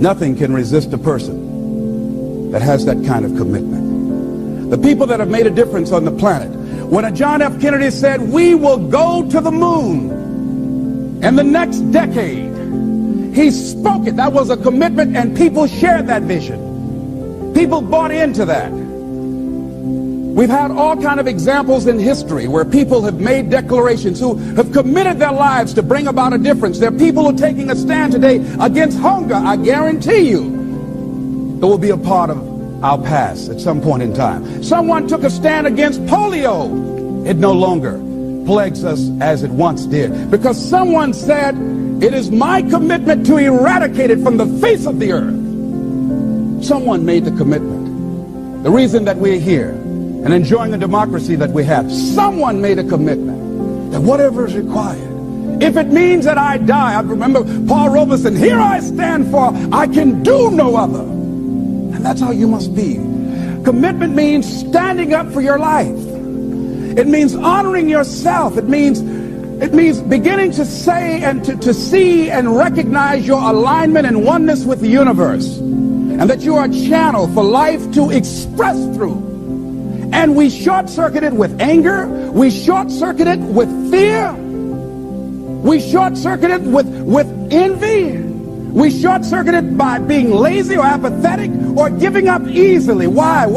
Nothing can resist a person that has that kind of commitment. The people that have made a difference on the planet. When a John F. Kennedy said, we will go to the moon in the next decade, he spoke it. That was a commitment, and people shared that vision. People bought into that. We've had all kind of examples in history where people have made declarations, who have committed their lives to bring about a difference. There are people who are taking a stand today against hunger. I guarantee you it will be a part of our past at some point in time. Someone took a stand against polio. It no longer plagues us as it once did, because someone said, it is my commitment to eradicate it from the face of the earth. Someone made the commitment. The reason that we're here and enjoying the democracy that we have, someone made a commitment that whatever is required, if it means that I die. I remember Paul Robeson, here I stand, for I can do no other. And that's how you must be. Commitment means standing up for your life. It means honoring yourself. It means beginning to say and to see and recognize your alignment and oneness with the universe, and that you are a channel for life to express through. And we short-circuit it with anger. We short-circuit it with fear. We short-circuit it with envy. We short-circuit it by being lazy or apathetic or giving up easily. Why?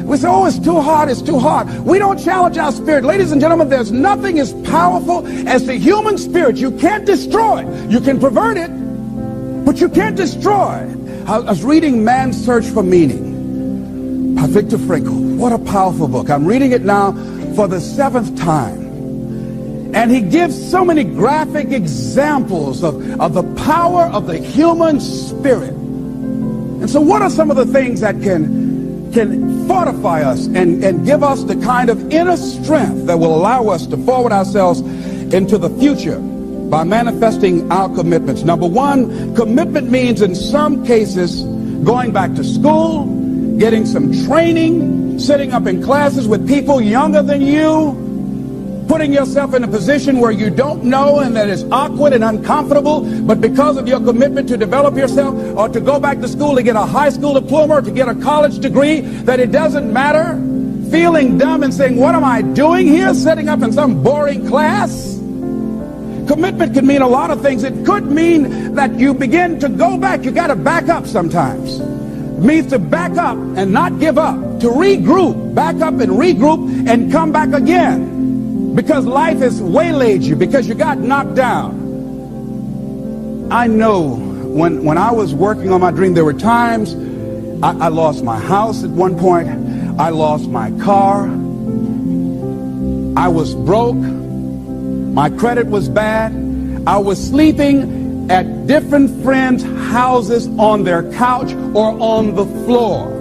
We say, oh, it's too hard, it's too hard. We don't challenge our spirit. Ladies and gentlemen, there's nothing as powerful as the human spirit. You can't destroy it. You can pervert it, but you can't destroy it. I was reading Man's Search for Meaning by Viktor Frankl. What a powerful book. I'm reading it now for the 7th time. And he gives so many graphic examples of the power of the human spirit. And so what are some of the things that can fortify us and give us the kind of inner strength that will allow us to forward ourselves into the future by manifesting our commitments? Number one, commitment means in some cases going back to school, getting some training, sitting up in classes with people younger than you, putting yourself in a position where you don't know and that is awkward and uncomfortable, but because of your commitment to develop yourself, or to go back to school to get a high school diploma or to get a college degree, that it doesn't matter, feeling dumb and saying, what am I doing here, sitting up in some boring class? Commitment can mean a lot of things. It could mean that you begin to go back. You got to back up sometimes. It means to back up and not give up, to regroup, back up and regroup and come back again, because life has waylaid you, because you got knocked down. I know when I was working on my dream, there were times I lost my house at one point. I lost my car. I was broke. My credit was bad. I was sleeping at different friends' houses on their couch or on the floor.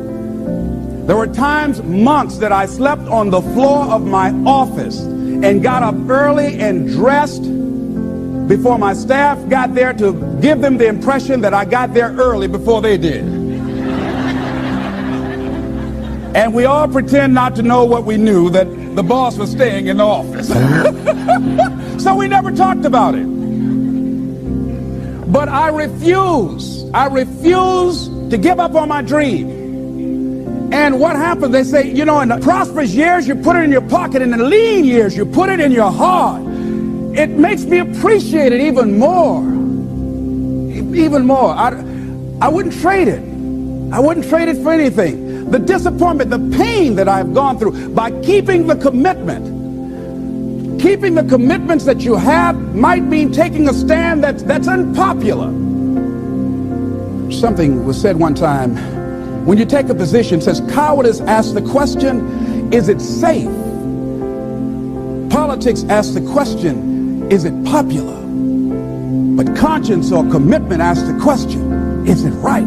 There were times, months, that I slept on the floor of my office and got up early and dressed before my staff got there, to give them the impression that I got there early before they did. And we all pretend not to know what we knew, that the boss was staying in the office. So we never talked about it. But I refuse to give up on my dream. And what happens, they say, you know, in the prosperous years, you put it in your pocket. In the lean years, you put it in your heart. It makes me appreciate it even more. Even more. I wouldn't trade it. I wouldn't trade it for anything. The disappointment, the pain that I've gone through by keeping the commitment. Keeping the commitments that you have might mean taking a stand that's unpopular. Something was said one time. When you take a position, it says cowardice asks the question, is it safe? Politics asks the question, is it popular? But conscience or commitment asks the question, is it right?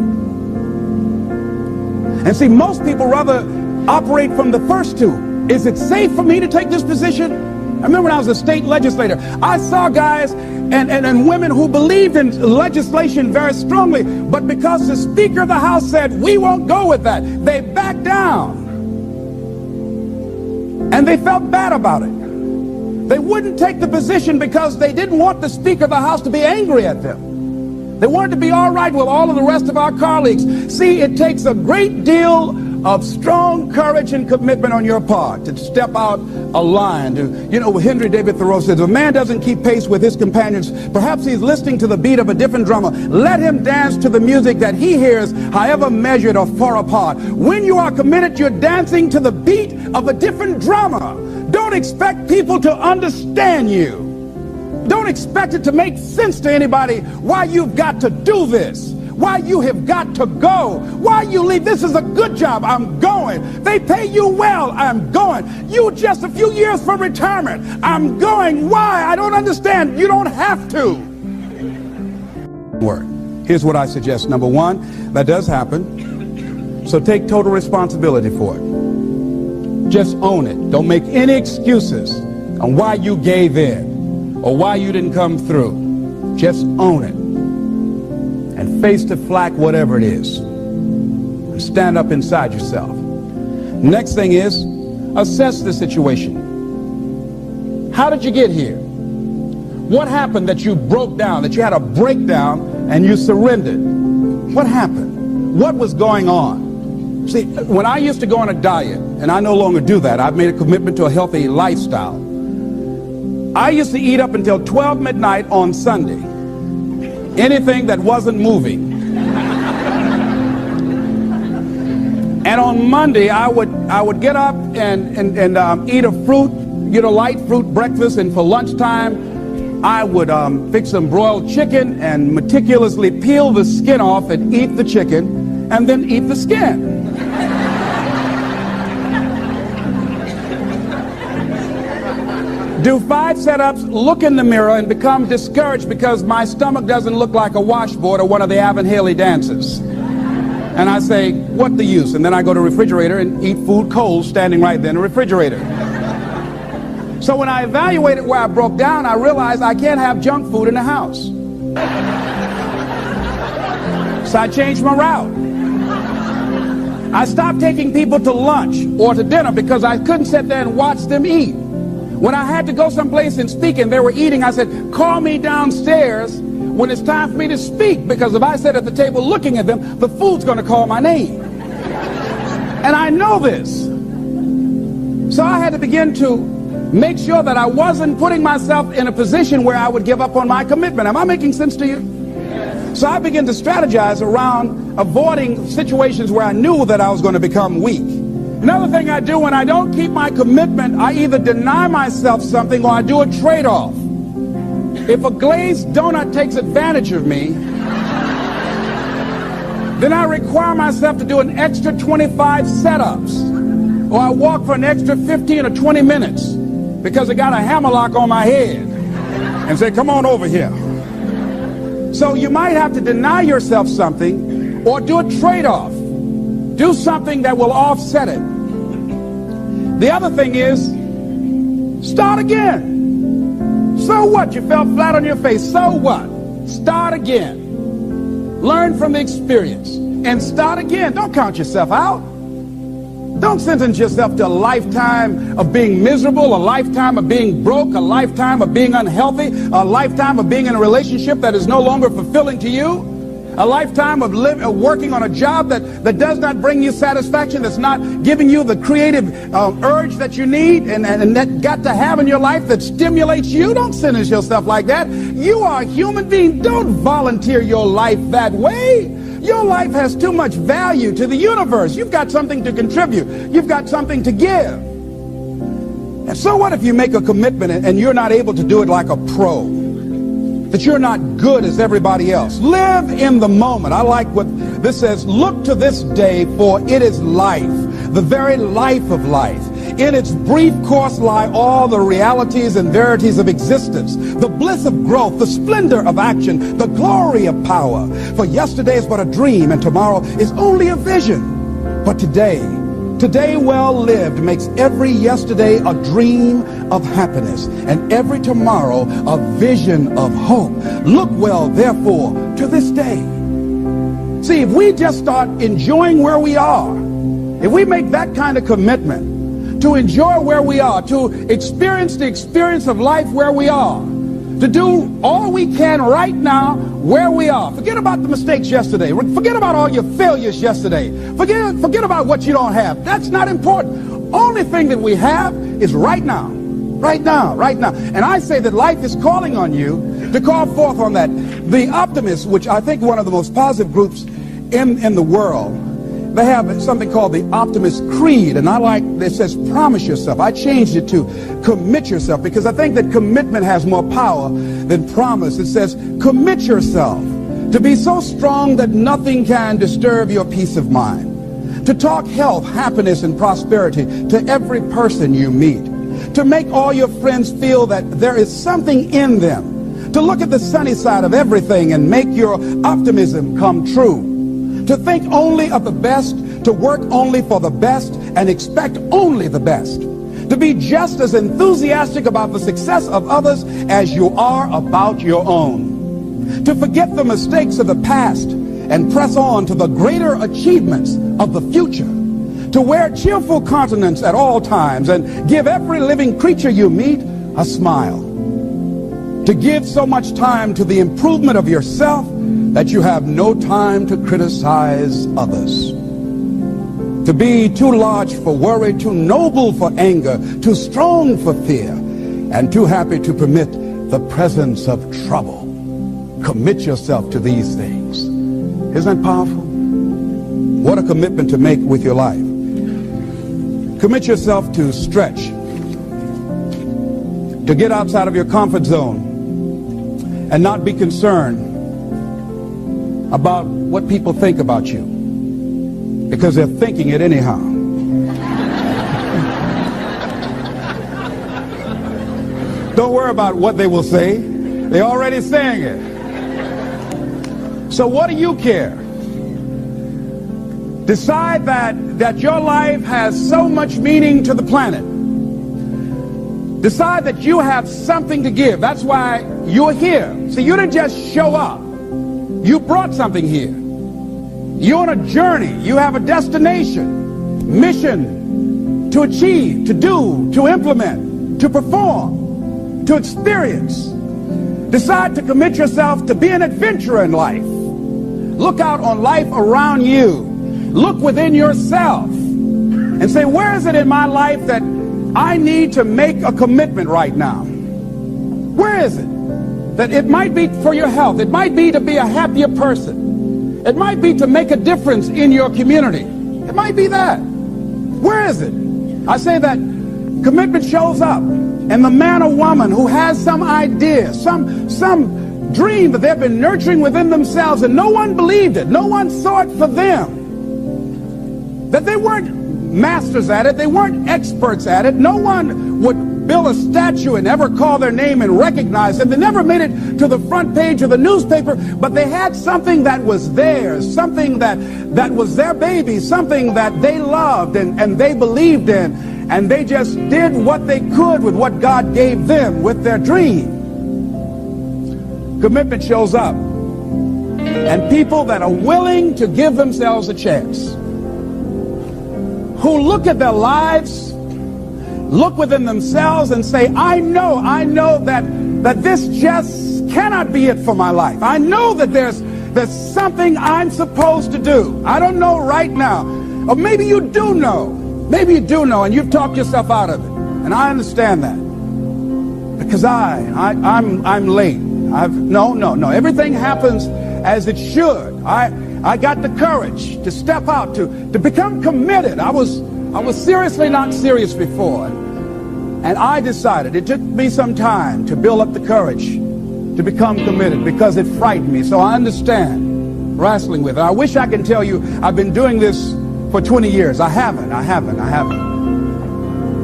And see, most people rather operate from the first two. Is it safe for me to take this position? I remember when I was a state legislator, I saw guys and women who believed in legislation very strongly, but because the Speaker of the House said, we won't go with that, they backed down. And they felt bad about it. They wouldn't take the position because they didn't want the Speaker of the House to be angry at them. They wanted to be all right with all of the rest of our colleagues. See, it takes a great deal of strong courage and commitment on your part to step out a line. Henry David Thoreau says, if a man doesn't keep pace with his companions, perhaps he's listening to the beat of a different drummer. Let him dance to the music that he hears, however measured or far apart. When you are committed, you're dancing to the beat of a different drummer. Don't expect people to understand you. Don't expect it to make sense to anybody why you've got to do this, why you have got to go, why you leave. This is a good job. I'm going. They pay you well. I'm going. You just a few years from retirement. I'm going. Why? I don't understand. You don't have to. Here's what I suggest. Number one, that does happen. So take total responsibility for it. Just own it. Don't make any excuses on why you gave in or why you didn't come through. Just own it and face the flak, whatever it is, and stand up inside yourself. Next thing is, assess the situation. How did you get here? What happened that you broke down, that you had a breakdown and you surrendered? What happened? What was going on? See, when I used to go on a diet, and I no longer do that, I've made a commitment to a healthy lifestyle. I used to eat up until 12 midnight on Sunday. Anything that wasn't moving. And on Monday, I would get up and eat a fruit, light fruit breakfast, and for lunchtime, I would fix some broiled chicken and meticulously peel the skin off and eat the chicken, and then eat the skin. Do 5 setups, look in the mirror, and become discouraged because my stomach doesn't look like a washboard or one of the Avon Haley dances. And I say, what the use? And then I go to the refrigerator and eat food cold standing right there in the refrigerator. So when I evaluated where I broke down, I realized I can't have junk food in the house. So I changed my route. I stopped taking people to lunch or to dinner because I couldn't sit there and watch them eat. When I had to go someplace and speak and they were eating, I said, call me downstairs when it's time for me to speak, because if I sit at the table looking at them, the food's going to call my name. And I know this. So I had to begin to make sure that I wasn't putting myself in a position where I would give up on my commitment. Am I making sense to you? So I began to strategize around avoiding situations where I knew that I was going to become weak. Another thing I do when I don't keep my commitment, I either deny myself something or I do a trade-off. If a glazed donut takes advantage of me, then I require myself to do an extra 25 setups, or I walk for an extra 15 or 20 minutes because I got a hammerlock on my head and say, come on over here. So you might have to deny yourself something or do a trade-off. Do something that will offset it. The other thing is, start again. So what? You fell flat on your face. So what? Start again. Learn from the experience and start again. Don't count yourself out. Don't sentence yourself to a lifetime of being miserable, a lifetime of being broke, a lifetime of being unhealthy, a lifetime of being in a relationship that is no longer fulfilling to you. A lifetime of working on a job that does not bring you satisfaction, that's not giving you the creative urge that you need and that got to have in your life that stimulates you. Don't sentence yourself like that. You are a human being. Don't volunteer your life that way. Your life has too much value to the universe. You've got something to contribute. You've got something to give. And so what if you make a commitment and you're not able to do it like a pro? That you're not good as everybody else. Live in the moment. I like what this says. Look to this day, for it is life, the very life of life. In its brief course lie all the realities and verities of existence, the bliss of growth, the splendor of action, the glory of power. For yesterday is but a dream, and tomorrow is only a vision. But today well lived makes every yesterday a dream of happiness, and every tomorrow a vision of hope. Look well, therefore, to this day. See, if we just start enjoying where we are, if we make that kind of commitment to enjoy where we are, to experience the experience of life where we are, to do all we can right now where we are. Forget about the mistakes yesterday. Forget about all your failures yesterday. Forget about what you don't have. That's not important. Only thing that we have is right now. Right now, right now. And I say that life is calling on you to call forth on that. The optimists, which I think one of the most positive groups in the world, they have something called the Optimist Creed, and I like, it says promise yourself. I changed it to commit yourself, because I think that commitment has more power than promise. It says commit yourself to be so strong that nothing can disturb your peace of mind, to talk health, happiness, and prosperity to every person you meet, to make all your friends feel that there is something in them, to look at the sunny side of everything and make your optimism come true, to think only of the best, to work only for the best, and expect only the best, to be just as enthusiastic about the success of others as you are about your own, to forget the mistakes of the past and press on to the greater achievements of the future, to wear cheerful countenance at all times and give every living creature you meet a smile, to give so much time to the improvement of yourself that you have no time to criticize others, to be too large for worry, too noble for anger, too strong for fear, and too happy to permit the presence of trouble. Commit yourself to these things. Isn't that powerful? What a commitment to make with your life. Commit yourself to stretch, to get outside of your comfort zone and not be concerned about what people think about you, because they're thinking it anyhow. Don't worry about what they will say. They're already saying it. So what do you care? Decide that your life has so much meaning to the planet. Decide that you have something to give. That's why you're here. See, you didn't just show up. You brought something here. You're on a journey. You have a destination, mission to achieve, to do, to implement, to perform, to experience. Decide to commit yourself to be an adventurer in life. Look out on life around you. Look within yourself and say, where is it in my life that I need to make a commitment right now? Where is it? That it might be for your health. It might be to be a happier person. It might be to make a difference in your community. It might be that. Where is it? I say that commitment shows up. And the man or woman who has some idea, some dream that they've been nurturing within themselves, and no one believed it, no one saw it for them, that they weren't masters at it, they weren't experts at it, no one would build a statue and ever call their name and recognize them. They never made it to the front page of the newspaper, but they had something that was theirs, something that was their baby, something that they loved and they believed in, and they just did what they could with what God gave them with their dream. Commitment shows up, and people that are willing to give themselves a chance, who look at their lives, look within themselves and say, I know that this just cannot be it for my life. I know that there's something I'm supposed to do. I don't know right now. Or maybe you do know. Maybe you do know, and you've talked yourself out of it. And I understand that. Because I'm late. No. Everything happens as it should. I got the courage to step out, to become committed. I was seriously not serious before. And I decided, it took me some time to build up the courage to become committed, because it frightened me. So I understand wrestling with it. I wish I could tell you I've been doing this for 20 years. I haven't.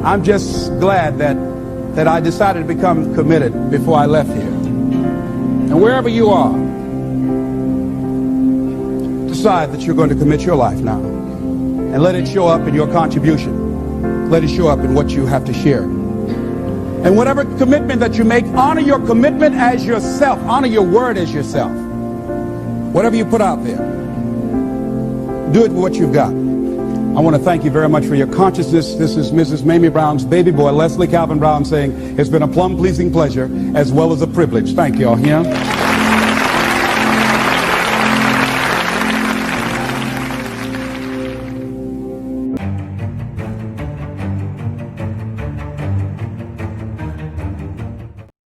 I'm just glad that I decided to become committed before I left here. And wherever you are, decide that you're going to commit your life now. And let it show up in your contribution. Let it show up in what you have to share. And whatever commitment that you make, honor your commitment as yourself. Honor your word as yourself. Whatever you put out there, do it with what you've got. I want to thank you very much for your consciousness. This is Mrs. Mamie Brown's baby boy, Leslie Calvin Brown, saying it's been a plum-pleasing pleasure as well as a privilege. Thank you all. Yeah.